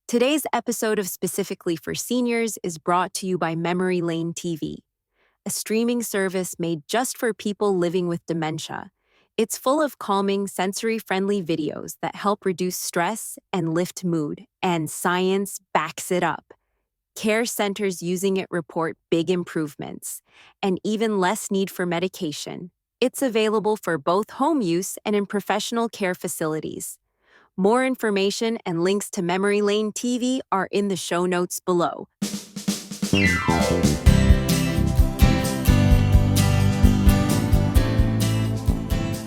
Today's episode of Specifically for Seniors is brought to you by Memory Lane TV, a streaming service made just for people living with dementia. It's full of calming, sensory-friendly videos that help reduce stress and lift mood, and science backs it up. Care centers using it report big improvements, and even less need for medication. It's available for both home use and in professional care facilities. More information and links to Memory Lane TV are in the show notes below.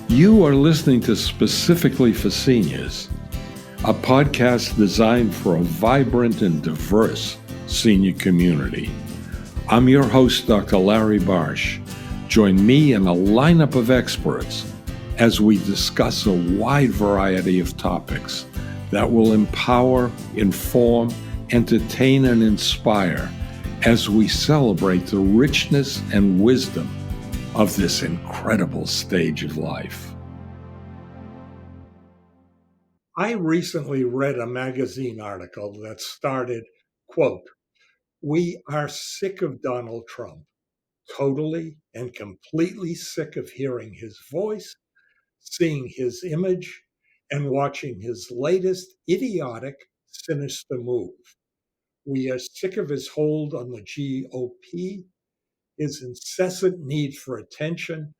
You are listening to Specifically for Seniors, a podcast designed for a vibrant and diverse senior community. I'm your host, Dr. Larry Barsh. Join me and a lineup of experts as we discuss a wide variety of topics that will empower, inform, entertain, and inspire as we celebrate the richness and wisdom of this incredible stage of life. I recently read a magazine article that started, quote, "We are sick of Donald Trump, totally and completely sick of hearing his voice, seeing his image, and watching his latest idiotic, sinister move. We are sick of his hold on the GOP, his incessant need for attention,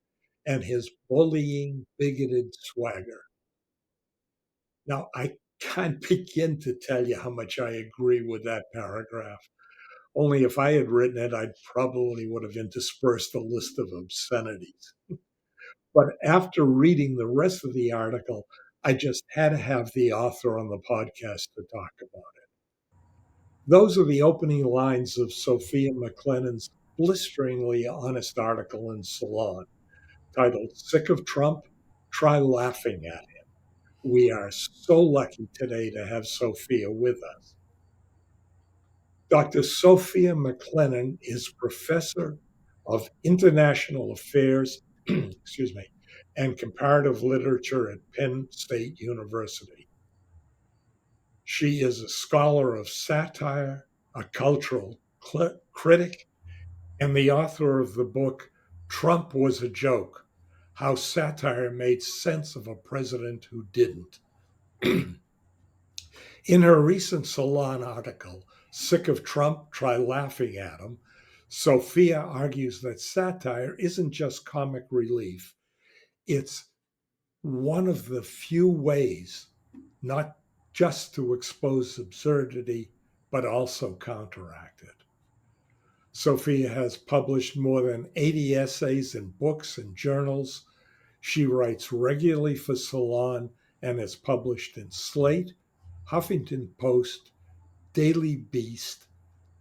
and his bullying, bigoted swagger." Now, I can't begin to tell you how much I agree with that paragraph. Only if I had written it, I probably would have interspersed a list of obscenities. But after reading the rest of the article, I just had to have the author on the podcast to talk about it. Those are the opening lines of Sophia McClennen's blisteringly honest article in Salon, titled "Sick of Trump? Try Laughing at Him." We are so lucky today to have Sophia with us. Dr. Sophia McClennen is professor of international affairs, and comparative literature at Penn State University. She is a scholar of satire, a cultural critic, and the author of the book, "Trump Was a Joke: How Satire Made Sense of a President Who Didn't." In her recent Salon article, "Sick of Trump? Try Laughing at Him," Sophia argues that satire isn't just comic relief. It's one of the few ways not just to expose absurdity, but also counteract it. Sophia has published more than 80 essays in books and journals. She writes regularly for Salon and is published in Slate, Huffington Post, Daily Beast,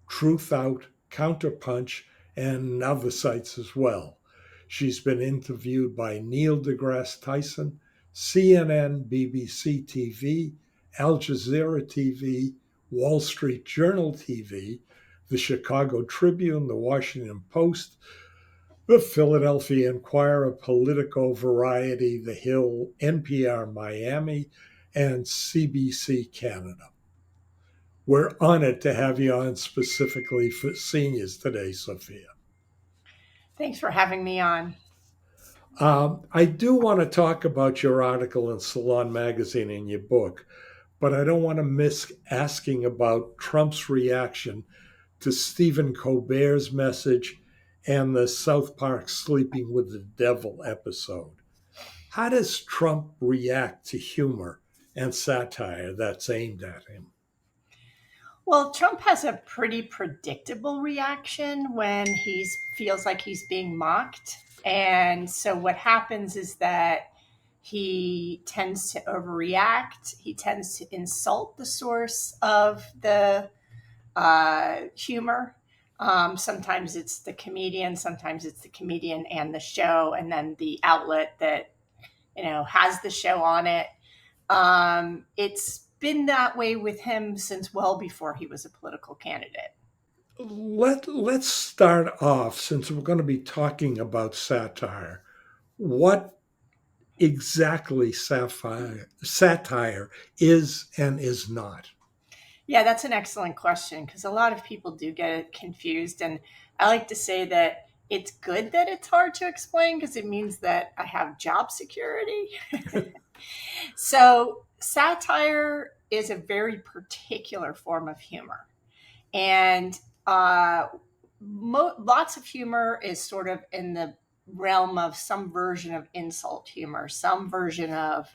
Truth Out, Counterpunch, and other sites as well. She's been interviewed by Neil deGrasse Tyson, CNN, BBC TV, Al Jazeera TV, Wall Street Journal TV, the Chicago Tribune, the Washington Post, the Philadelphia Inquirer, Politico, Variety, The Hill, NPR Miami, and CBC Canada. We're honored to have you on Specifically for Seniors today, Sophia. Thanks for having me on. I do want to talk about your article in Salon Magazine and your book, but I don't want to miss asking about Trump's reaction to Stephen Colbert's message and the South Park Sleeping with the Devil episode. How does Trump react to humor and satire that's aimed at him? Well, Trump has a pretty predictable reaction when he feels like he's being mocked. And so what happens is that he tends to overreact. He tends to insult the source of the humor. Sometimes it's the comedian, sometimes it's the comedian and the show, and then the outlet that, has the show on it. It's been that way with him since well before he was a political candidate. Let's start off, since we're going to be talking about satire. What exactly satire is and is not? Yeah, that's an excellent question because a lot of people do get it confused. And I like to say that it's good that it's hard to explain because it means that I have job security. So, satire is a very particular form of humor. And lots of humor is sort of in the realm of some version of insult humor, some version of,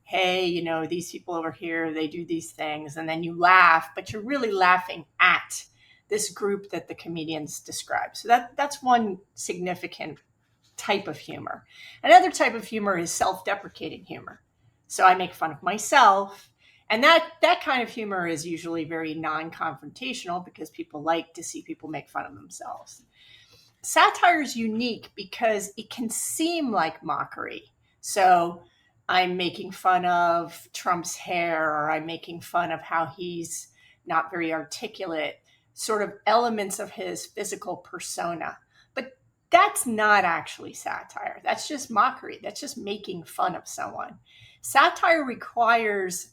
hey, these people over here, they do these things. And then you laugh, but you're really laughing at this group that the comedians describe. So that's one significant type of humor. Another type of humor is self-deprecating humor. So I make fun of myself, and that kind of humor is usually very non-confrontational because people like to see people make fun of themselves. Satire is unique because it can seem like mockery. So I'm making fun of Trump's hair, or I'm making fun of how he's not very articulate, sort of elements of his physical persona. But that's not actually satire. That's just mockery. That's just making fun of someone. Satire requires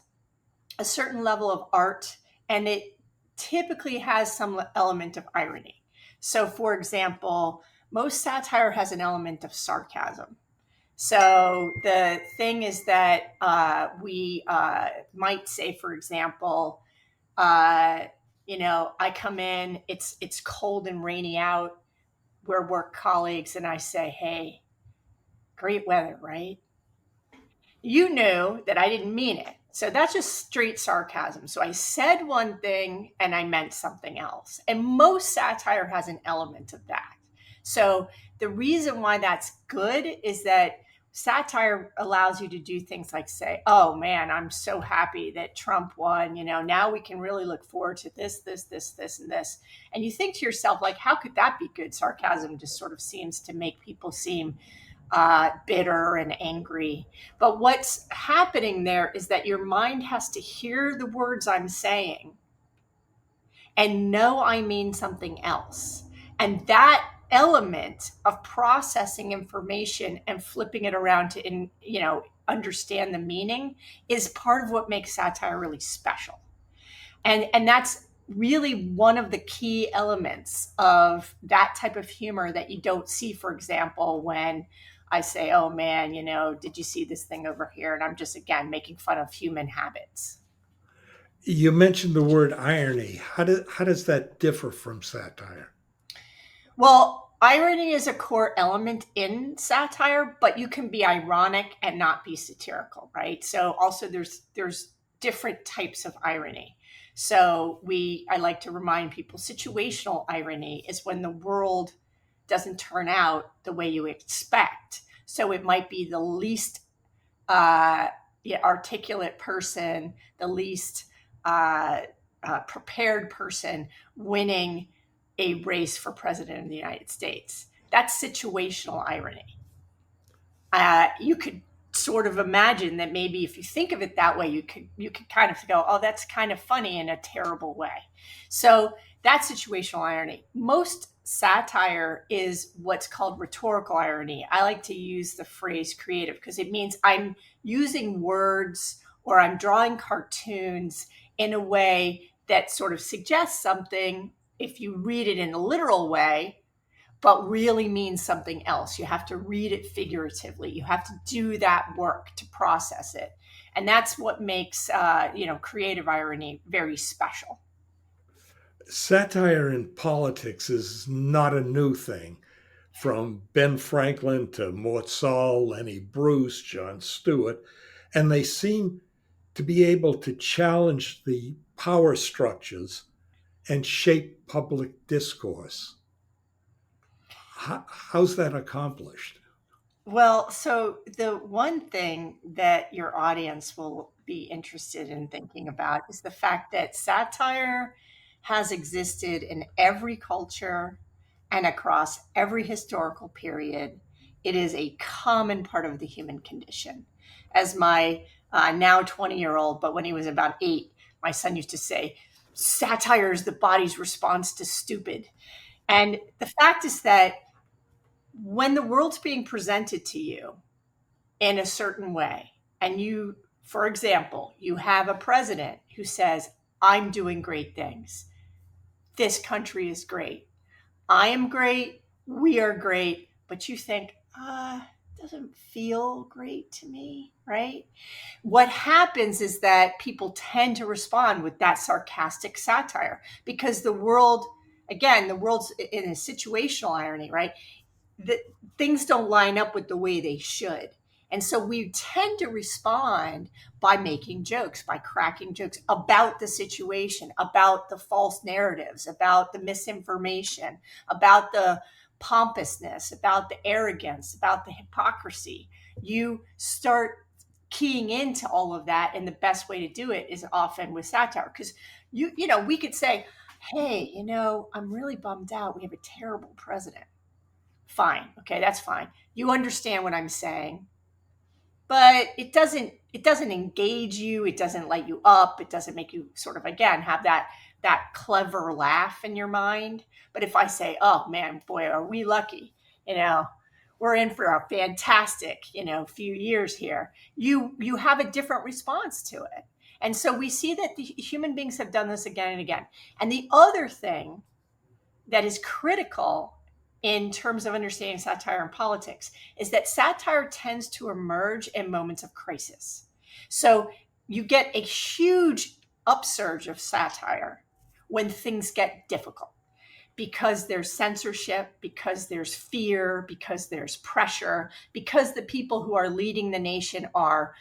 a certain level of art, and it typically has some element of irony. So, for example, most satire has an element of sarcasm. So the thing is that we might say, for example, uh, I come in, it's cold and rainy out. We're work colleagues, and I say, "Hey, great weather, right?" You knew that I didn't mean it. So that's just straight sarcasm. So I said one thing and I meant something else. And most satire has an element of that. So the reason why that's good is that satire allows you to do things like say, "Oh man, I'm so happy that Trump won. Now we can really look forward to this, and this." And you think to yourself, like, how could that be good? Sarcasm just sort of seems to make people seem bitter and angry. But what's happening there is that your mind has to hear the words I'm saying and know I mean something else. And that element of processing information and flipping it around to understand the meaning is part of what makes satire really special. And that's really one of the key elements of that type of humor that you don't see, for example, when I say, "Oh man, did you see this thing over here?" And I'm just, again, making fun of human habits. You mentioned the word irony. How does that differ from satire? Well, irony is a core element in satire, but you can be ironic and not be satirical, right? So also there's different types of irony. So I like to remind people situational irony is when the world doesn't turn out the way you expect. So it might be the least uh, yeah, articulate person, the least uh, prepared person winning a race for president of the United States. That's situational irony. You could sort of imagine that maybe if you think of it that way, you could kind of go, "Oh, that's kind of funny in a terrible way." So that's situational irony. Most satire is what's called rhetorical irony. I like to use the phrase creative because it means I'm using words or I'm drawing cartoons in a way that sort of suggests something if you read it in a literal way, but really means something else. You have to read it figuratively. You have to do that work to process it. And that's what makes, creative irony very special. Satire in politics is not a new thing. From Ben Franklin to Mort Saul, Lenny Bruce, Jon Stewart, and they seem to be able to challenge the power structures and shape public discourse. How's that accomplished? Well, so the one thing that your audience will be interested in thinking about is the fact that satire has existed in every culture and across every historical period. It is a common part of the human condition. As my now 20-year-old, but when he was about 8, my son used to say, "Satire is the body's response to stupid." And the fact is that when the world's being presented to you in a certain way, and you, for example, you have a president who says, I'm doing great things. This country is great. I am great. We are great. But you think, doesn't feel great to me, right? What happens is that people tend to respond with that sarcastic satire because the world, again, the world's in a situational irony, right? That things don't line up with the way they should. And so we tend to respond by making jokes, by cracking jokes about the situation, about the false narratives, about the misinformation, about the pompousness, about the arrogance, about the hypocrisy. You start keying into all of that, and the best way to do it is often with satire, because we could say, hey, I'm really bummed out, we have a terrible president. Fine. Okay, that's fine. You understand what I'm saying, but it doesn't engage you, it doesn't light you up, it doesn't make you sort of, again, have that clever laugh in your mind. But if I say, oh man, boy, are we lucky, you know, we're in for a fantastic, few years here, you have a different response to it. And so we see that the human beings have done this again and again. And the other thing that is critical in terms of understanding satire and politics is that satire tends to emerge in moments of crisis. So you get a huge upsurge of satire when things get difficult, because there's censorship, because there's fear, because there's pressure, because the people who are leading the nation are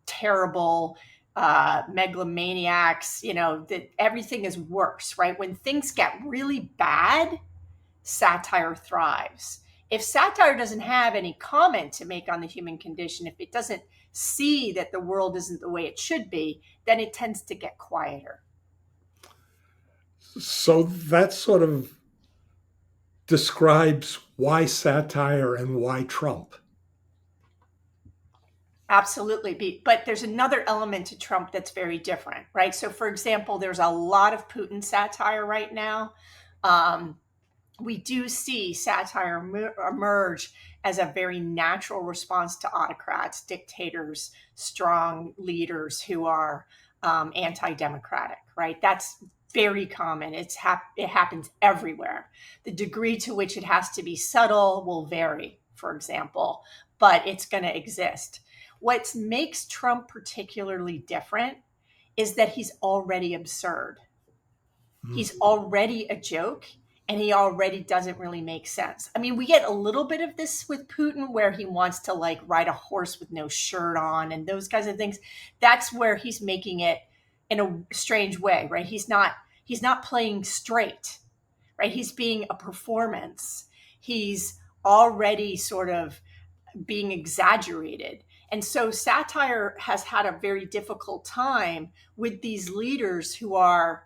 terrible megalomaniacs, that everything is worse, right? When things get really bad, satire thrives. If satire doesn't have any comment to make on the human condition, if it doesn't see that the world isn't the way it should be, then it tends to get quieter. So that sort of describes why satire and why Trump. Absolutely. But there's another element to Trump that's very different, right? So, for example, there's a lot of Putin satire right now. We do see satire emerge as a very natural response to autocrats, dictators, strong leaders who are anti-democratic, right? That's very common. It happens everywhere. The degree to which it has to be subtle will vary, for example, but it's going to exist. What makes Trump particularly different is that he's already absurd. He's already a joke, and he already doesn't really make sense. I mean, we get a little bit of this with Putin where he wants to like ride a horse with no shirt on and those kinds of things. That's where he's making it in a strange way, right? He's not playing straight, right? He's being a performance. He's already sort of being exaggerated. And so satire has had a very difficult time with these leaders who are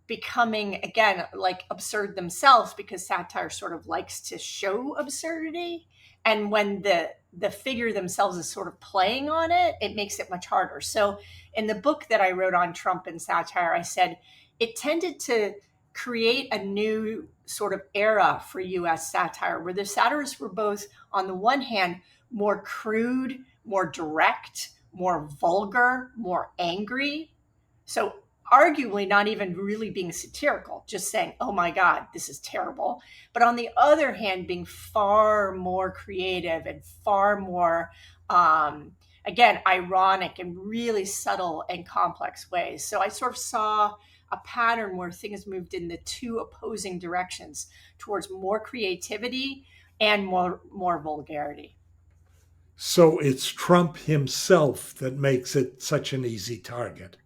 becoming, again, like absurd themselves, because satire sort of likes to show absurdity. And when the figure themselves is sort of playing on it, it makes it much harder. So in the book that I wrote on Trump and satire, I said it tended to create a new sort of era for US satire, where the satirists were both, on the one hand, more crude, more direct, more vulgar, more angry. So arguably not even really being satirical, just saying, oh my God, this is terrible. But on the other hand, being far more creative and far more, again, ironic and really subtle and complex ways. So I sort of saw a pattern where things moved in the two opposing directions, towards more creativity and more vulgarity. So it's Trump himself that makes it such an easy target.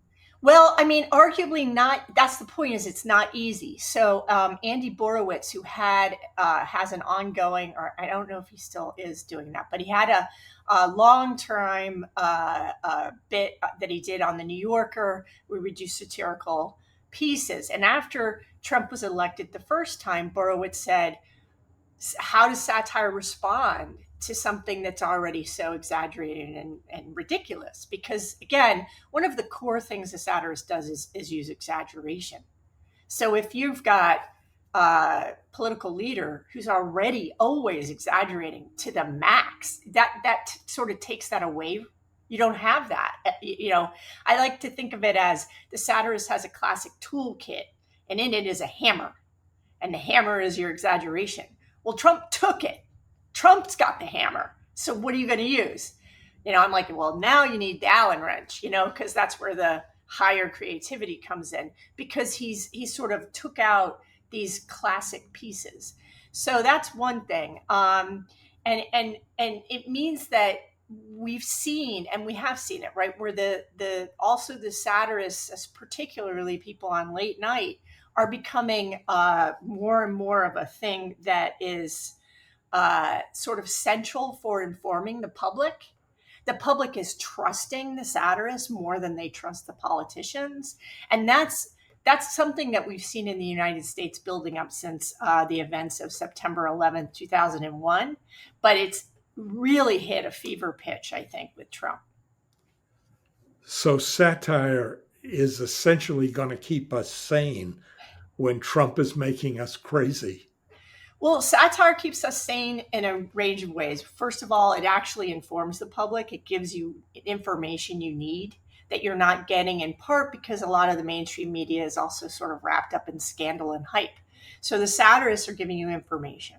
Well, I mean, arguably not. That's the point. Is it's not easy. So Andy Borowitz, who has an ongoing, or I don't know if he still is doing that, but he had a long-term bit that he did on the New Yorker, where we do satirical pieces. And after Trump was elected the first time, Borowitz said, how does satire respond to something that's already so exaggerated and ridiculous? Because again, one of the core things a satirist does is use exaggeration. So if you've got a political leader who's already always exaggerating to the max, that sort of takes that away You don't have that. I like to think of it as the satirist has a classic toolkit, and in it is a hammer, and the hammer is your exaggeration. Well, Trump took it. Trump's got the hammer. So what are you going to use? I'm like, well, now you need the Allen wrench, because that's where the higher creativity comes in, because he sort of took out these classic pieces. So that's one thing. And it means that we've seen, and we have seen it, right, where the also the satirists, particularly people on late night, are becoming more and more of a thing that is sort of central for informing the public. The public is trusting the satirists more than they trust the politicians, and that's something that we've seen in the United States building up since the events of September 11th, 2001. But it's really hit a fever pitch, I think, with Trump. So satire is essentially going to keep us sane when Trump is making us crazy. Well, satire keeps us sane in a range of ways. First of all, it actually informs the public. It gives you information you need that you're not getting, in part because a lot of the mainstream media is also sort of wrapped up in scandal and hype. So the satirists are giving you information.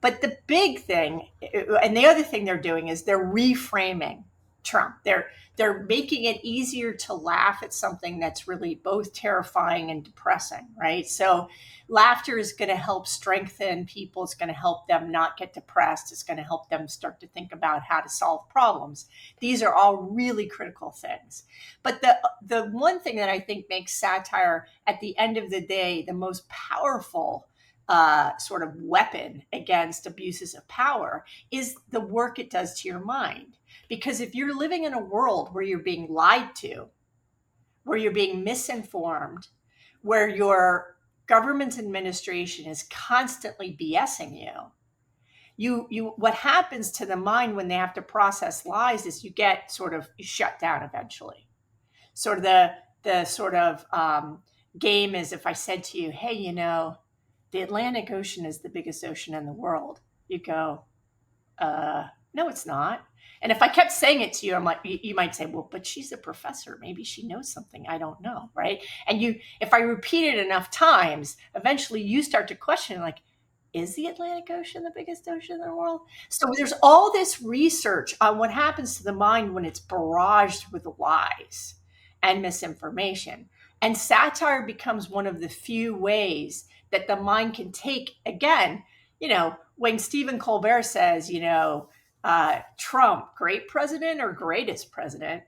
But the big thing, and the other thing they're doing, is they're reframing Trump. They're making it easier to laugh at something that's really both terrifying and depressing, right? So laughter is going to help strengthen people. It's going to help them not get depressed. It's going to help them start to think about how to solve problems. These are all really critical things. But the one thing that I think makes satire, at the end of the day, the most powerful sort of weapon against abuses of power is the work it does to your mind. Because if you're living in a world where you're being lied to, where you're being misinformed, where your government administration is constantly BSing you, what happens to the mind when they have to process lies is you get sort of shut down eventually. Sort of the sort of game is, if I said to you, hey, the Atlantic Ocean is the biggest ocean in the world, you go, no, it's not. And if I kept saying it to you, I'm like, you might say, well, but she's a professor. Maybe she knows something I don't know, right? And if I repeat it enough times, eventually you start to question, like, is the Atlantic Ocean the biggest ocean in the world? So there's all this research on what happens to the mind when it's barraged with lies and misinformation. And satire becomes one of the few ways that the mind can take, again, when Stephen Colbert says, Trump, great president or greatest president,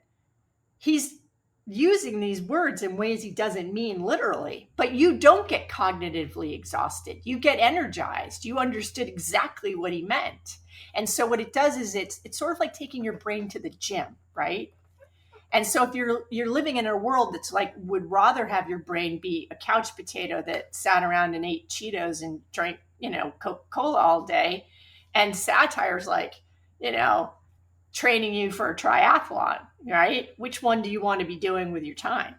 he's using these words in ways he doesn't mean literally, but you don't get cognitively exhausted. You get energized. You understood exactly what he meant. And so what it does is it's sort of like taking your brain to the gym, right? And so if you're living in a world that's like, would rather have your brain be a couch potato that sat around and ate Cheetos and drank, Coca-Cola all day, and satire's like, training you for a triathlon, right? Which one do you want to be doing with your time?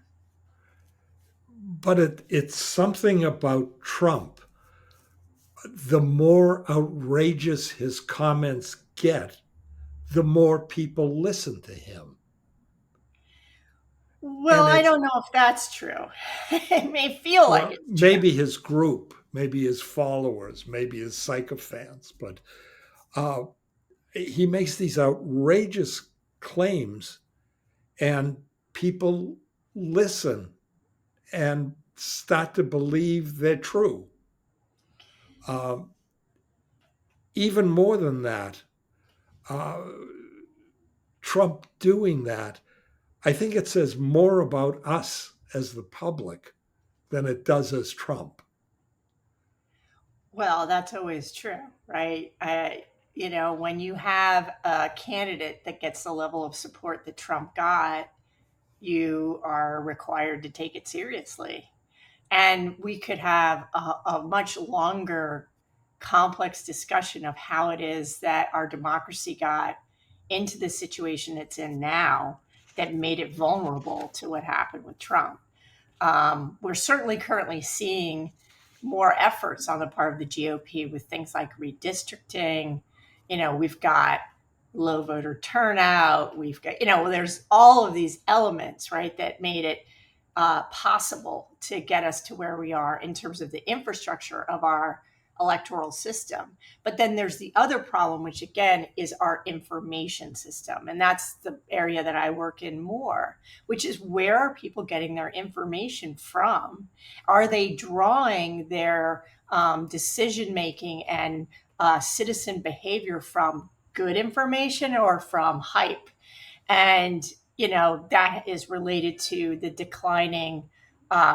But it's something about Trump. The more outrageous his comments get, the more people listen to him. Well, I don't know if that's true. It may feel like it's true. Maybe his group, maybe his followers, maybe his sycophants, but he makes these outrageous claims and people listen and start to believe they're true. Even more than that, Trump doing that, I think it says more about us as the public than it does as Trump. Well, that's always true, right? When you have a candidate that gets the level of support that Trump got, you are required to take it seriously. And we could have a much longer, complex discussion of how it is that our democracy got into the situation it's in now that made it vulnerable to what happened with Trump. We're certainly currently seeing more efforts on the part of the GOP with things like redistricting. We've got low voter turnout. We've got, there's all of these elements, right, that made it possible to get us to where we are in terms of the infrastructure of our electoral system. But then there's the other problem, which again is our information system. And that's the area that I work in more, which is where are people getting their information from? Are they drawing their decision making and citizen behavior from good information or from hype? And that is related to the declining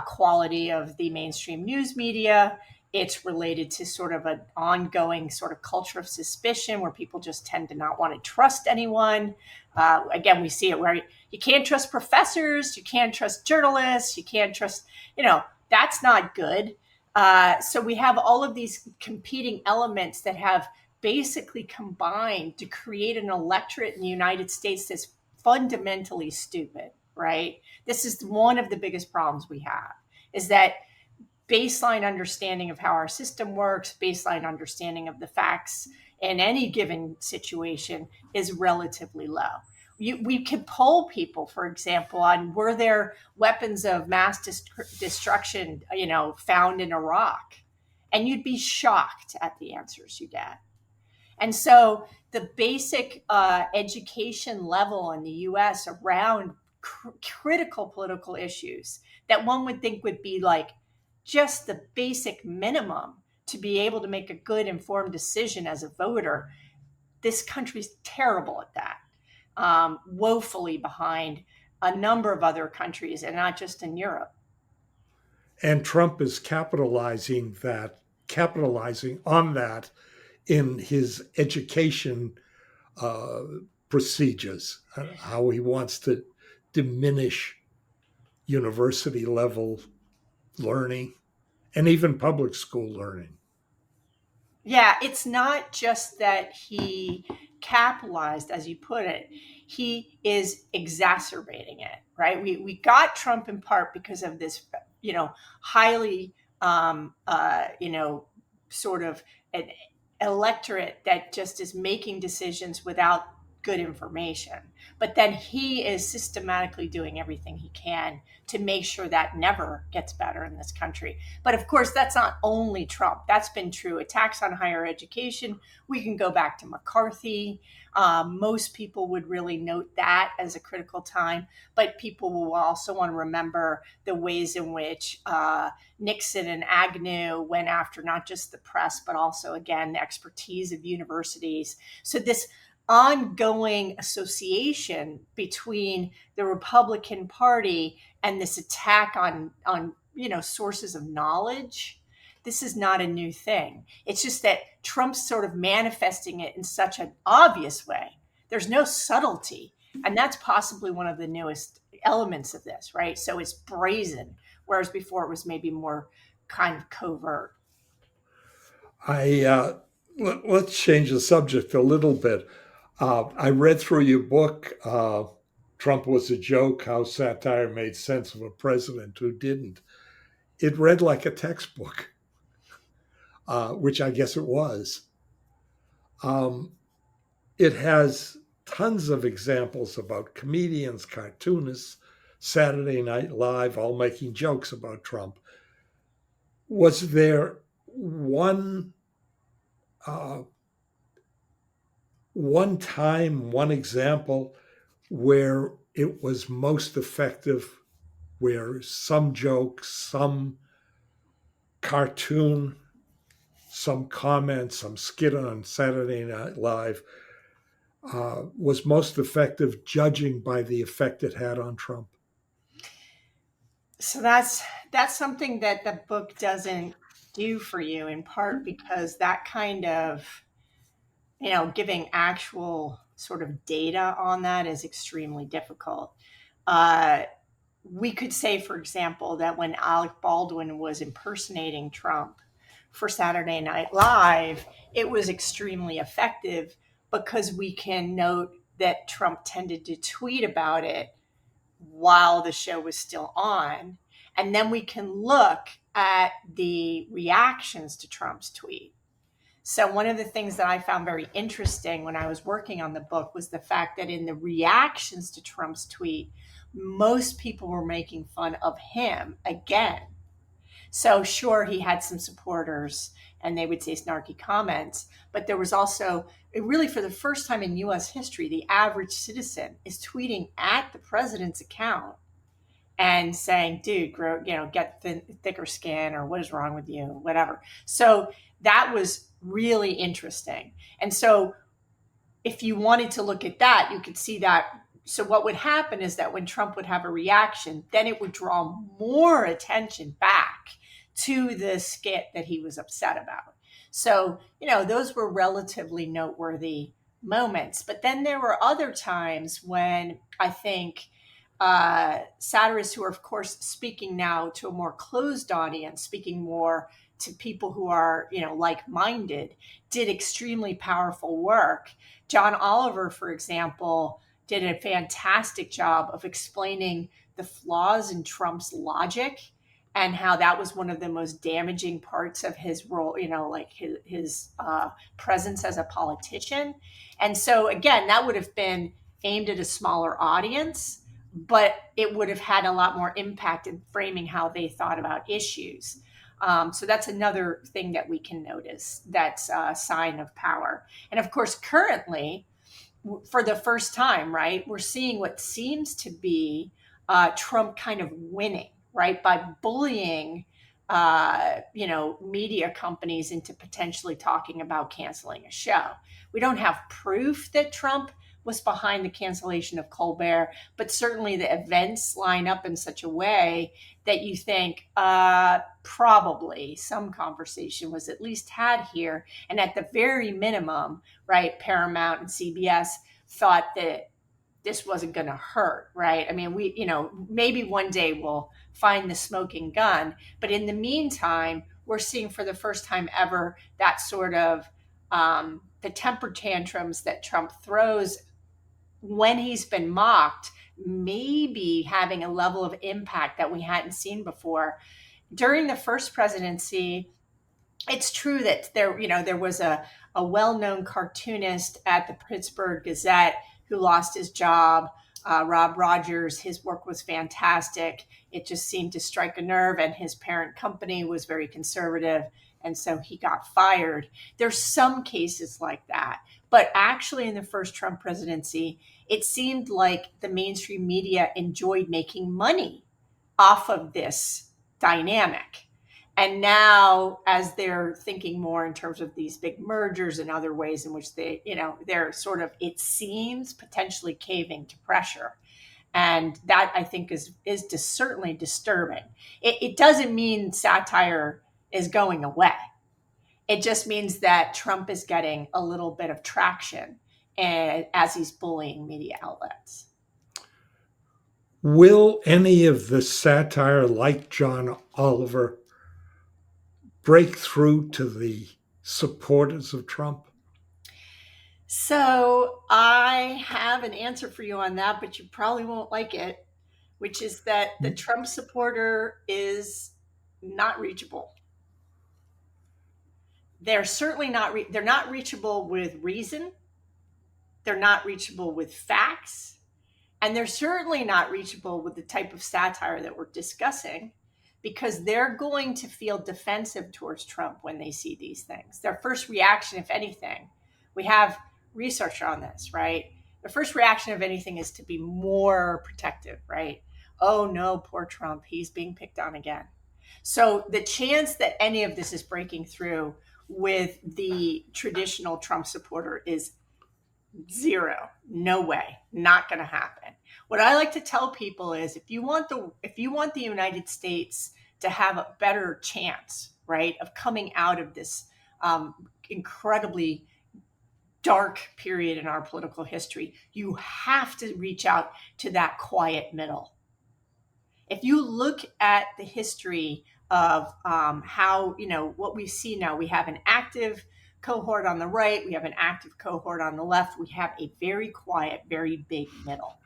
quality of the mainstream news media. It's related to sort of an ongoing sort of culture of suspicion where people just tend to not want to trust anyone. Again, we see it where you can't trust professors, you can't trust journalists, you can't trust, that's not good. So we have all of these competing elements that have basically combined to create an electorate in the United States that's fundamentally stupid, right? This is one of the biggest problems we have, is that baseline understanding of how our system works, baseline understanding of the facts in any given situation is relatively low. We could poll people, for example, on were there weapons of mass destruction, found in Iraq, and you'd be shocked at the answers you get. And so the basic education level in the US around critical political issues that one would think would be like just the basic minimum to be able to make a good informed decision as a voter, this country's terrible at that, woefully behind a number of other countries, and not just in Europe. And Trump is capitalizing on that in his education uh, procedures, how he wants to diminish university level learning and even public school learning. Yeah, it's not just that he capitalized, as you put it, he is exacerbating it, right? We got Trump in part because of this, highly, sort of an electorate that just is making decisions without good information. But then he is systematically doing everything he can to make sure that never gets better in this country. But of course, that's not only Trump. That's been true. Attacks on higher education. We can go back to McCarthy. Most people would really note that as a critical time, but people will also want to remember the ways in which Nixon and Agnew went after not just the press, but also, again, the expertise of universities. So this ongoing association between the Republican Party and this attack on sources of knowledge, this is not a new thing. It's just that Trump's sort of manifesting it in such an obvious way. There's no subtlety, and that's possibly one of the newest elements of this, right? So it's brazen, whereas before it was maybe more kind of covert. I let's change the subject a little bit. I read through your book, Trump Was a Joke: How Satire Made Sense of a President Who Didn't. It read like a textbook, which I guess it was. Um, it has tons of examples about comedians, cartoonists, Saturday Night Live, all making jokes about Trump. Was there uh, one time, one example where it was most effective, where some joke, some cartoon, some comment, some skit on Saturday Night Live was most effective, judging by the effect it had on Trump? So that's something that the book doesn't do for you, in part because that kind of, giving actual sort of data on that is extremely difficult. Uh, we could say, for example, that when Alec Baldwin was impersonating Trump for Saturday Night Live, it was extremely effective because we can note that Trump tended to tweet about it while the show was still on. And then we can look at the reactions to Trump's tweet. So, one of the things that I found very interesting when I was working on the book was the fact that in the reactions to Trump's tweet, most people were making fun of him again. So, sure, he had some supporters and they would say snarky comments, but there was also, really for the first time in US history, the average citizen is tweeting at the president's account and saying, dude, grow, get thicker skin, or what is wrong with you, whatever. So that was really interesting. And so if you wanted to look at that, you could see that. So what would happen is that when Trump would have a reaction, then it would draw more attention back to the skit that he was upset about. So, those were relatively noteworthy moments. But then there were other times when I think satirists who are, of course, speaking now to a more closed audience, speaking more to people who are, like-minded, did extremely powerful work. John Oliver, for example, did a fantastic job of explaining the flaws in Trump's logic and how that was one of the most damaging parts of his role, like his presence as a politician. And so, again, that would have been aimed at a smaller audience, but it would have had a lot more impact in framing how they thought about issues. So that's another thing that we can notice. That's a sign of power. And of course, currently, for the first time, right, we're seeing what seems to be Trump kind of winning, right, by bullying, media companies into potentially talking about canceling a show. We don't have proof that Trump was behind the cancellation of Colbert, but certainly the events line up in such a way that you think probably some conversation was at least had here. And at the very minimum, right, Paramount and CBS thought that this wasn't going to hurt, right? I mean, maybe one day we'll find the smoking gun, but in the meantime, we're seeing for the first time ever that sort of the temper tantrums that Trump throws when he's been mocked, maybe having a level of impact that we hadn't seen before. During the first presidency, it's true that there was a well-known cartoonist at the Pittsburgh Gazette who lost his job, Rob Rogers. His work was fantastic. It just seemed to strike a nerve, and his parent company was very conservative, and so he got fired. There's some cases like that, but actually in the first Trump presidency, it seemed like the mainstream media enjoyed making money off of this dynamic. And now, as they're thinking more in terms of these big mergers and other ways in which they're sort of, it seems, potentially caving to pressure. And that, I think, is certainly disturbing. It doesn't mean satire is going away. It just means that Trump is getting a little bit of traction as he's bullying media outlets. Will any of the satire, like John Oliver, break through to the supporters of Trump? So I have an answer for you on that, but you probably won't like it, which is that the Trump supporter is not reachable. They're certainly not, they're not reachable with reason. They're not reachable with facts. And they're certainly not reachable with the type of satire that we're discussing, because they're going to feel defensive towards Trump when they see these things. Their first reaction, if anything, we have research on this, right? The first reaction of anything is to be more protective, right? Oh no, poor Trump, he's being picked on again. So the chance that any of this is breaking through with the traditional Trump supporter is zero. No way. Not going to happen. What I like to tell people is if you want the United States to have a better chance, right, of coming out of this incredibly dark period in our political history, you have to reach out to that quiet middle. If you look at the history of how, what we see now, we have an active cohort on the right, we have an active cohort on the left, we have a very quiet, very big middle.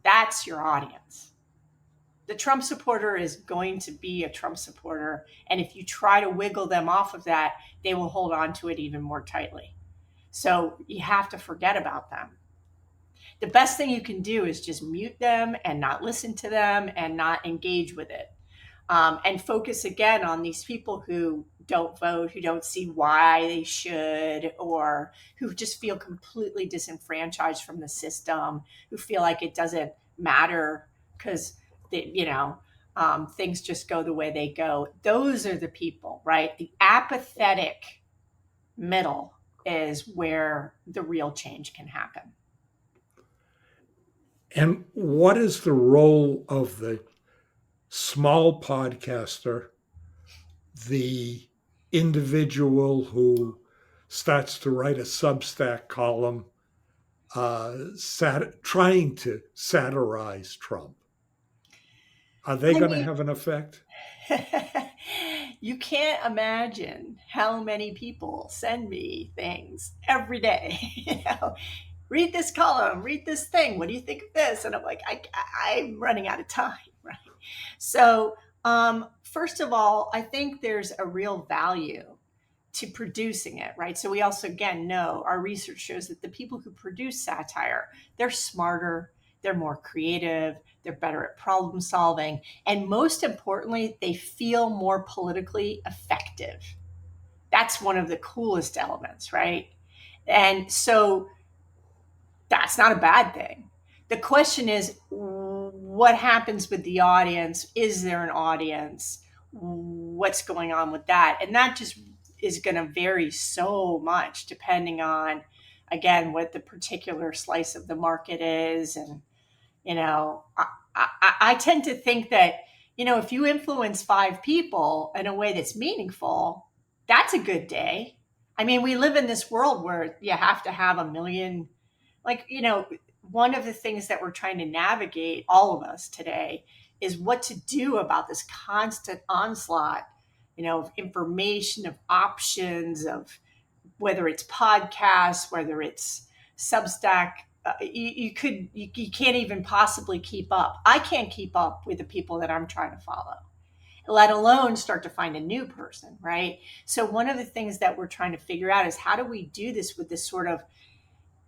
That's your audience. The Trump supporter is going to be a Trump supporter. And if you try to wiggle them off of that, they will hold on to it even more tightly. So you have to forget about them. The best thing you can do is just mute them and not listen to them and not engage with it. And focus again on these people who don't vote, who don't see why they should, or who just feel completely disenfranchised from the system, who feel like it doesn't matter because things just go the way they go. Those are the people, right? The apathetic middle is where the real change can happen. And what is the role of the small podcaster, the individual who starts to write a Substack column trying to satirize Trump? Are they going to have an effect? You can't imagine how many people send me things every day. Read this column, read this thing. What do you think of this? And I'm like, I'm running out of time, right? So, first of all, I think there's a real value to producing it, right? So we also, again, know our research shows that the people who produce satire, they're smarter, they're more creative, they're better at problem solving, and most importantly, they feel more politically effective. That's one of the coolest elements, right? And so that's not a bad thing. The question is, what happens with the audience? Is there an audience? What's going on with that? And that just is going to vary so much depending on, again, what the particular slice of the market is. And, I tend to think that, if you influence 5 people in a way that's meaningful, that's a good day. I mean, we live in this world where you have to have a million, one of the things that we're trying to navigate, all of us today, is what to do about this constant onslaught, of information, of options, of whether it's podcasts, whether it's Substack. You can't even possibly keep up. I can't keep up with the people that I'm trying to follow, let alone start to find a new person, right? So one of the things that we're trying to figure out is how do we do this with this sort of,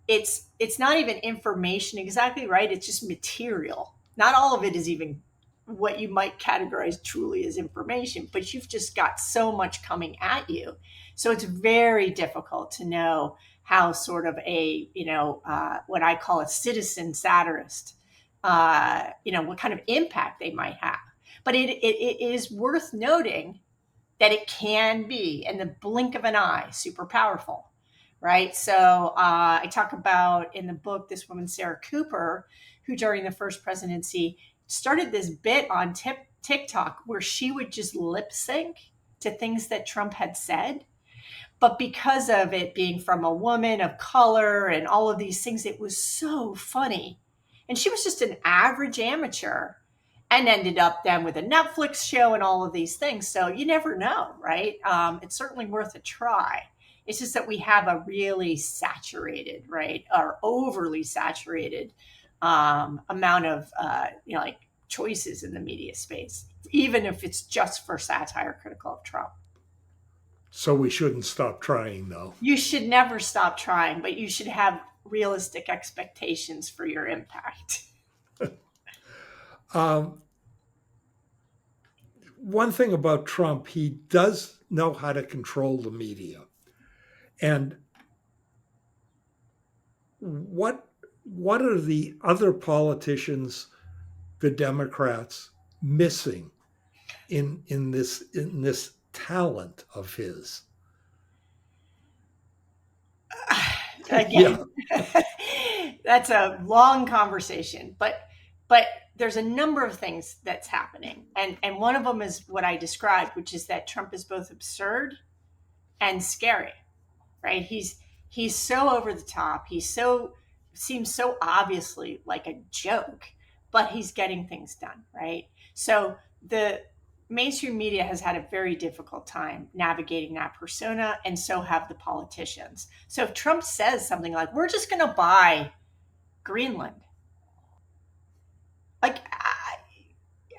it's not even information exactly, right? It's just material. Not all of it is even what you might categorize truly as information, but you've just got so much coming at you. So it's very difficult to know how sort of what I call a citizen satirist, what kind of impact they might have. But it is worth noting that it can be, in the blink of an eye, super powerful. Right. So I talk about in the book this woman, Sarah Cooper, who during the first presidency started this bit on TikTok where she would just lip sync to things that Trump had said. But because of it being from a woman of color and all of these things, it was so funny. And she was just an average amateur and ended up then with a Netflix show and all of these things. So you never know, right? It's certainly worth a try. It's just that we have a really saturated, right, or overly saturated amount of, choices in the media space, even if it's just for satire critical of Trump. So we shouldn't stop trying, though. You should never stop trying, but you should have realistic expectations for your impact. One thing about Trump, he does know how to control the media. And what are the other politicians, the Democrats, missing in this talent of his? Again, that's a long conversation, but there's a number of things that's happening. And one of them is what I described, which is that Trump is both absurd and scary, right? He's so over the top. Seems so obviously like a joke, but he's getting things done, right? So the mainstream media has had a very difficult time navigating that persona, and so have the politicians. So if Trump says something like, we're just going to buy Greenland, like,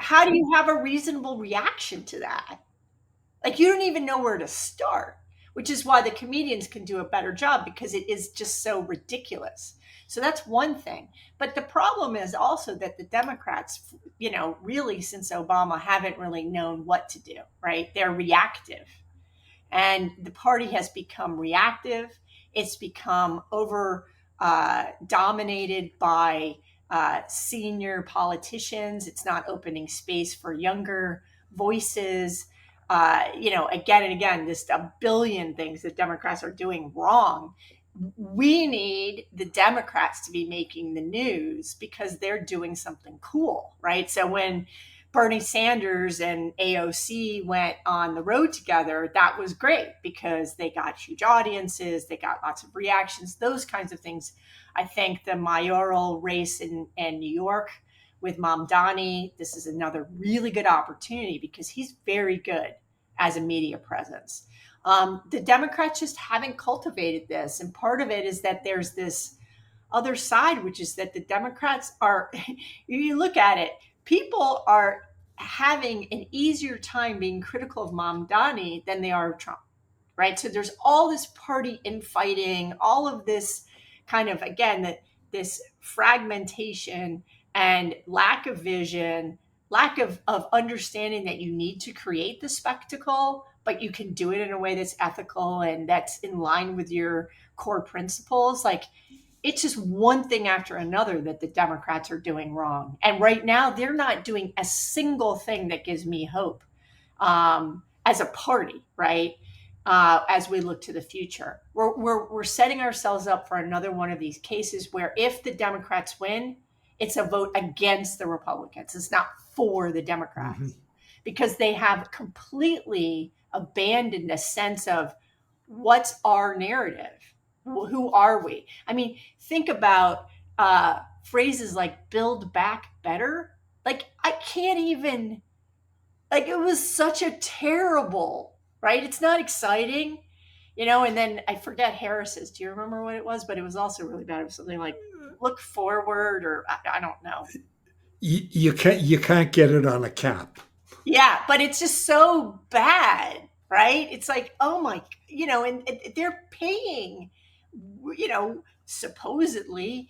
how do you have a reasonable reaction to that? Like, you don't even know where to start, which is why the comedians can do a better job, because it is just so ridiculous. So that's one thing. But the problem is also that the Democrats, really since Obama, haven't really known what to do, right? They're reactive. And the party has become reactive. It's become over dominated by senior politicians. It's not opening space for younger voices. Again and again, this a billion things that Democrats are doing wrong. We need the Democrats to be making the news because they're doing something cool, right? So when Bernie Sanders and AOC went on the road together, that was great because they got huge audiences, they got lots of reactions, those kinds of things. I think the mayoral race in New York with Mamdani, this is another really good opportunity because he's very good as a media presence. The Democrats just haven't cultivated this. And part of it is that there's this other side, which is that the Democrats are, you look at it, people are having an easier time being critical of Mamdani than they are of Trump, right? So there's all this party infighting, all of this kind of, again, that this fragmentation and lack of vision, lack of understanding that you need to create the spectacle, but you can do it in a way that's ethical and that's in line with your core principles. Like, it's just one thing after another that the Democrats are doing wrong. And right now, they're not doing a single thing that gives me hope as a party, right? As we look to the future, we're setting ourselves up for another one of these cases where if the Democrats win, it's a vote against the Republicans. It's not for the Democrats because they have completely abandoned a sense of what's our narrative. Who are we? I mean, think about phrases like build back better. Like, I can't even, like, it was such a terrible, right? It's not exciting, and then I forget Harris's. Do you remember what it was? But it was also really bad. It was something like look forward, or I don't know. You can't get it on a cap. Yeah, but it's just so bad, right? It's like, oh my, and they're paying, supposedly,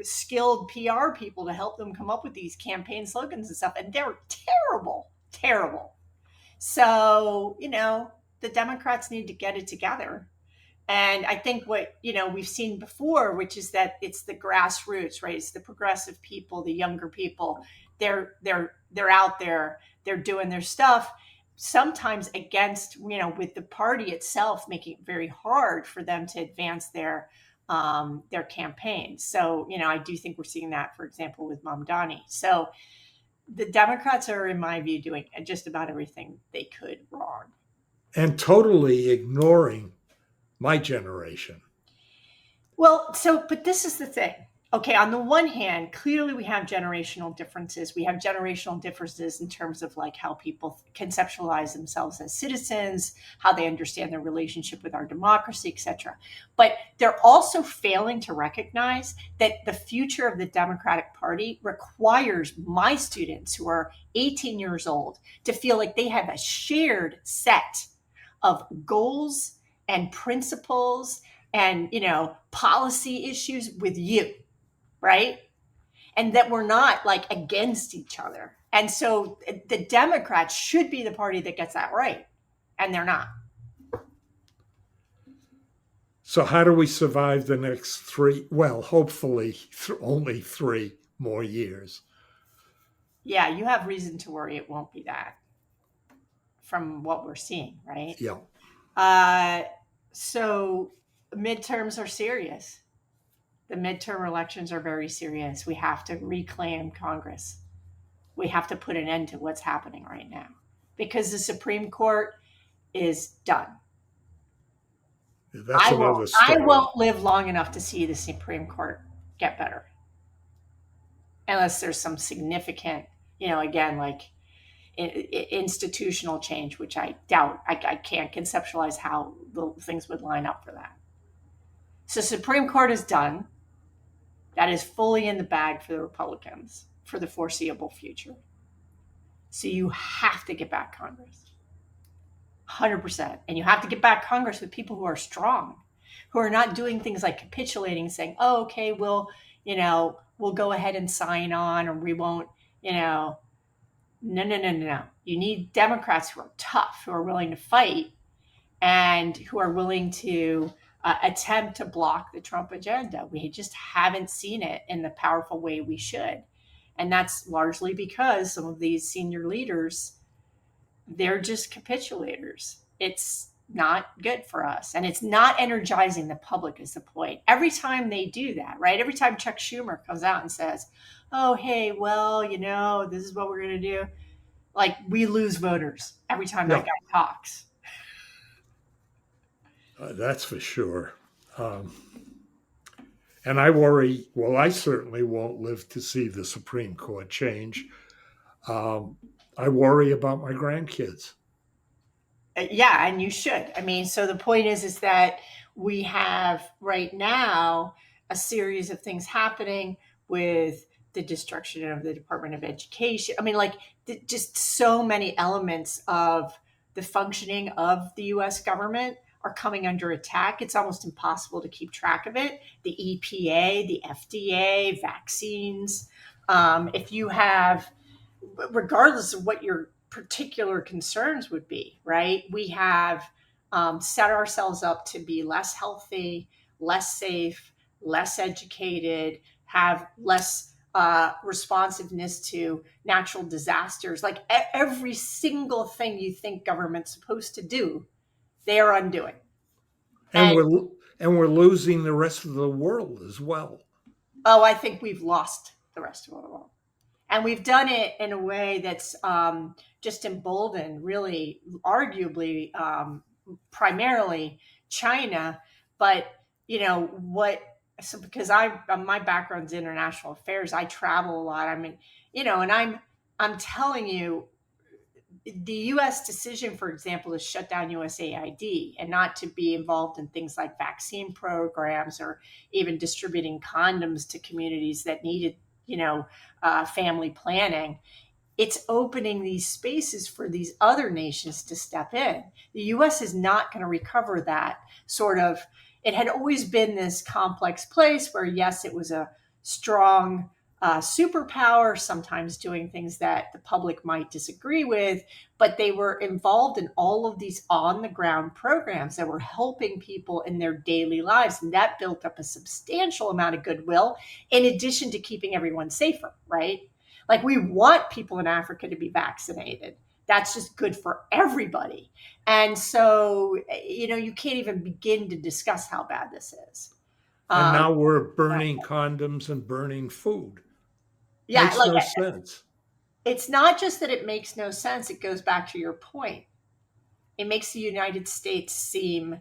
skilled PR people to help them come up with these campaign slogans and stuff, and they're terrible, terrible. So, the Democrats need to get it together. And I think what, we've seen before, which is that it's the grassroots, right? It's the progressive people, the younger people. They're out there, they're doing their stuff, sometimes against, with the party itself making it very hard for them to advance their campaigns. So, I do think we're seeing that, for example, with Mamdani. So the Democrats are, in my view, doing just about everything they could wrong. And totally ignoring my generation. Well, but this is the thing. Okay, on the one hand, clearly we have generational differences. We have generational differences in terms of like how people conceptualize themselves as citizens, how they understand their relationship with our democracy, etc. But they're also failing to recognize that the future of the Democratic Party requires my students who are 18 years old to feel like they have a shared set of goals and principles and policy issues with you, right? And that we're not like against each other. And so the Democrats should be the party that gets that right, and they're not. So how do we survive the next three? Well, hopefully only 3 more years. Yeah, you have reason to worry it won't be that from what we're seeing, right? Yeah. So midterms are serious. The midterm elections are very serious. We have to reclaim Congress. We have to put an end to what's happening right now because the Supreme Court is done. That's another story. I won't live long enough to see the Supreme Court get better. Unless there's some significant, again, like institutional change, which I doubt. I can't conceptualize how the things would line up for that. So Supreme Court is done. That is fully in the bag for the Republicans for the foreseeable future. So you have to get back Congress. 100%. And you have to get back Congress with people who are strong, who are not doing things like capitulating, saying, oh, okay, we'll go ahead and sign on, or we won't, no. You need Democrats who are tough, who are willing to fight, and who are willing to attempt to block the Trump agenda. We just haven't seen it in the powerful way we should. And that's largely because some of these senior leaders, they're just capitulators. It's not good for us. And it's not energizing the public, is the point. Every time they do that, right? Every time Chuck Schumer comes out and says, oh, hey, well, this is what we're going to do. Like, we lose voters every time that guy talks. That's for sure. And I worry, well, I certainly won't live to see the Supreme Court change. I worry about my grandkids. Yeah, and you should. I mean, so the point is that we have right now a series of things happening with the destruction of the Department of Education. I mean, like, just so many elements of the functioning of the US government are coming under attack. It's almost impossible to keep track of it. The EPA, the FDA, vaccines. If you have, regardless of what your particular concerns would be, right? We have set ourselves up to be less healthy, less safe, less educated, have less responsiveness to natural disasters. Like, every single thing you think government's supposed to do, they are undoing. And we're losing the rest of the world as well. Oh, I think we've lost the rest of the world. And we've done it in a way that's just emboldened, really, arguably, primarily China. But so because my background's international affairs, I travel a lot. I mean, and I'm telling you, the U.S. decision, for example, to shut down USAID and not to be involved in things like vaccine programs or even distributing condoms to communities that needed, family planning, it's opening these spaces for these other nations to step in. The U.S. is not going to recover that sort of. It had always been this complex place where, yes, it was a strong superpower, sometimes doing things that the public might disagree with, but they were involved in all of these on the ground programs that were helping people in their daily lives. And that built up a substantial amount of goodwill, in addition to keeping everyone safer, right? Like, we want people in Africa to be vaccinated. That's just good for everybody. And so, you can't even begin to discuss how bad this is. And now we're burning condoms and burning food. Yeah, Makes no sense. It's not just that it makes no sense. It goes back to your point. It makes the United States seem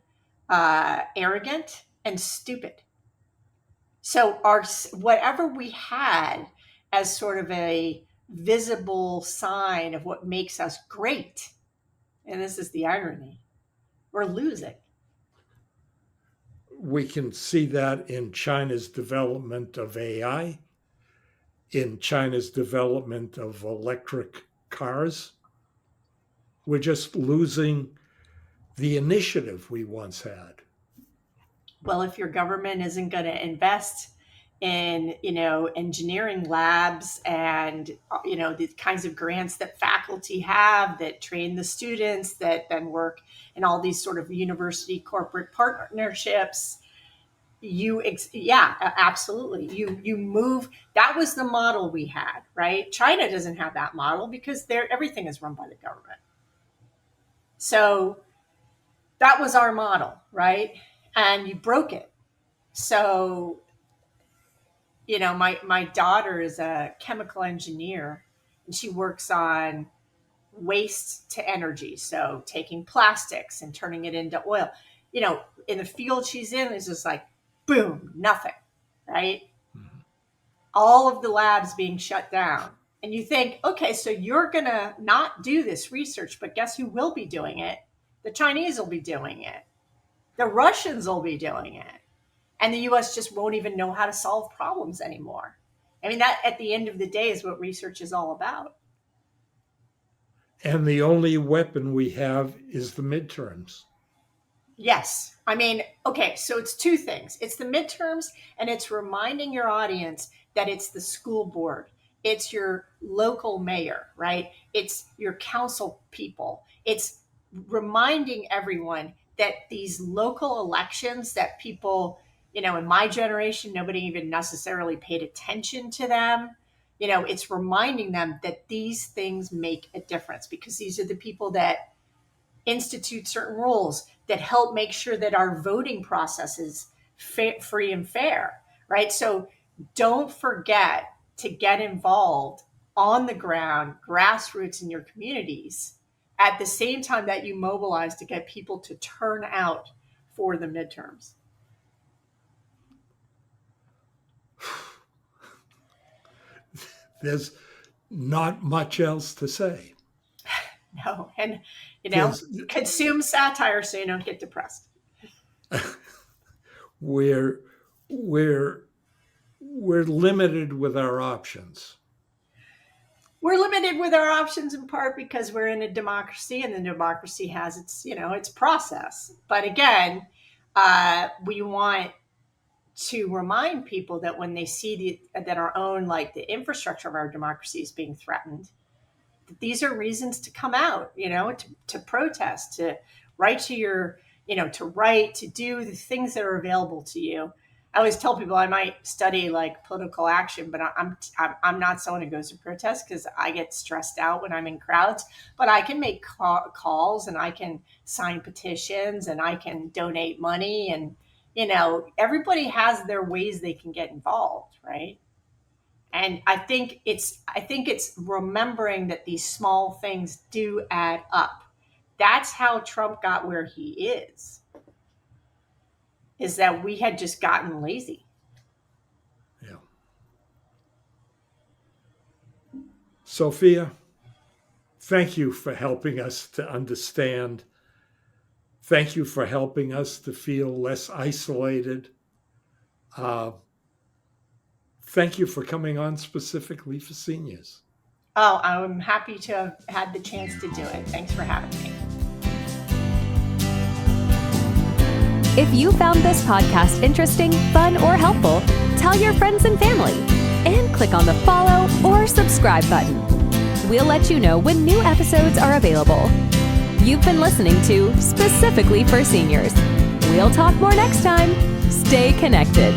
arrogant and stupid. So whatever we had as sort of a visible sign of what makes us great, and this is the irony, we're losing. We can see that in China's development of AI, in China's development of electric cars. We're just losing the initiative we once had. Well, if your government isn't going to invest in, engineering labs and, the kinds of grants that faculty have that train the students that then work in all these sort of university corporate partnerships, absolutely. You move. That was the model we had, right? China doesn't have that model because everything is run by the government. So that was our model, right? And you broke it. So, my daughter is a chemical engineer, and she works on waste to energy. So taking plastics and turning it into oil. In the field she's in, it's just like, boom, nothing, right? Mm-hmm. All of the labs being shut down. And you think, okay, so you're going to not do this research, but guess who will be doing it? The Chinese will be doing it. The Russians will be doing it. And the US just won't even know how to solve problems anymore. I mean, that at the end of the day is what research is all about. And the only weapon we have is the midterms. Yes. I mean, okay, so it's two things. It's the midterms, and it's reminding your audience that it's the school board. It's your local mayor, right? It's your council people. It's reminding everyone that these local elections that people, in my generation, nobody even necessarily paid attention to them. It's reminding them that these things make a difference because these are the people that institute certain rules that help make sure that our voting process is free and fair, right? So don't forget to get involved on the ground, grassroots in your communities, at the same time that you mobilize to get people to turn out for the midterms. There's not much else to say. No, and consume satire so you don't get depressed. We're limited with our options. We're limited with our options in part because we're in a democracy, and the democracy has its process. But again, we want to remind people that when they see that our own, like the infrastructure of our democracy is being threatened, that these are reasons to come out, to protest, to write to your, to do the things that are available to you. I always tell people I might study like political action, but I'm not someone who goes to protest because I get stressed out when I'm in crowds. But I can make calls, and I can sign petitions, and I can donate money, and everybody has their ways they can get involved, right? And I think it's remembering that these small things do add up. That's how Trump got where he is that we had just gotten lazy. Yeah. Sophia, thank you for helping us to understand. Thank you for helping us to feel less isolated. Thank you for coming on specifically for seniors. Oh, I'm happy to have had the chance to do it. Thanks for having me. If you found this podcast interesting, fun, or helpful, tell your friends and family, and click on the follow or subscribe button. We'll let you know when new episodes are available. You've been listening to Specifically for Seniors. We'll talk more next time. Stay connected.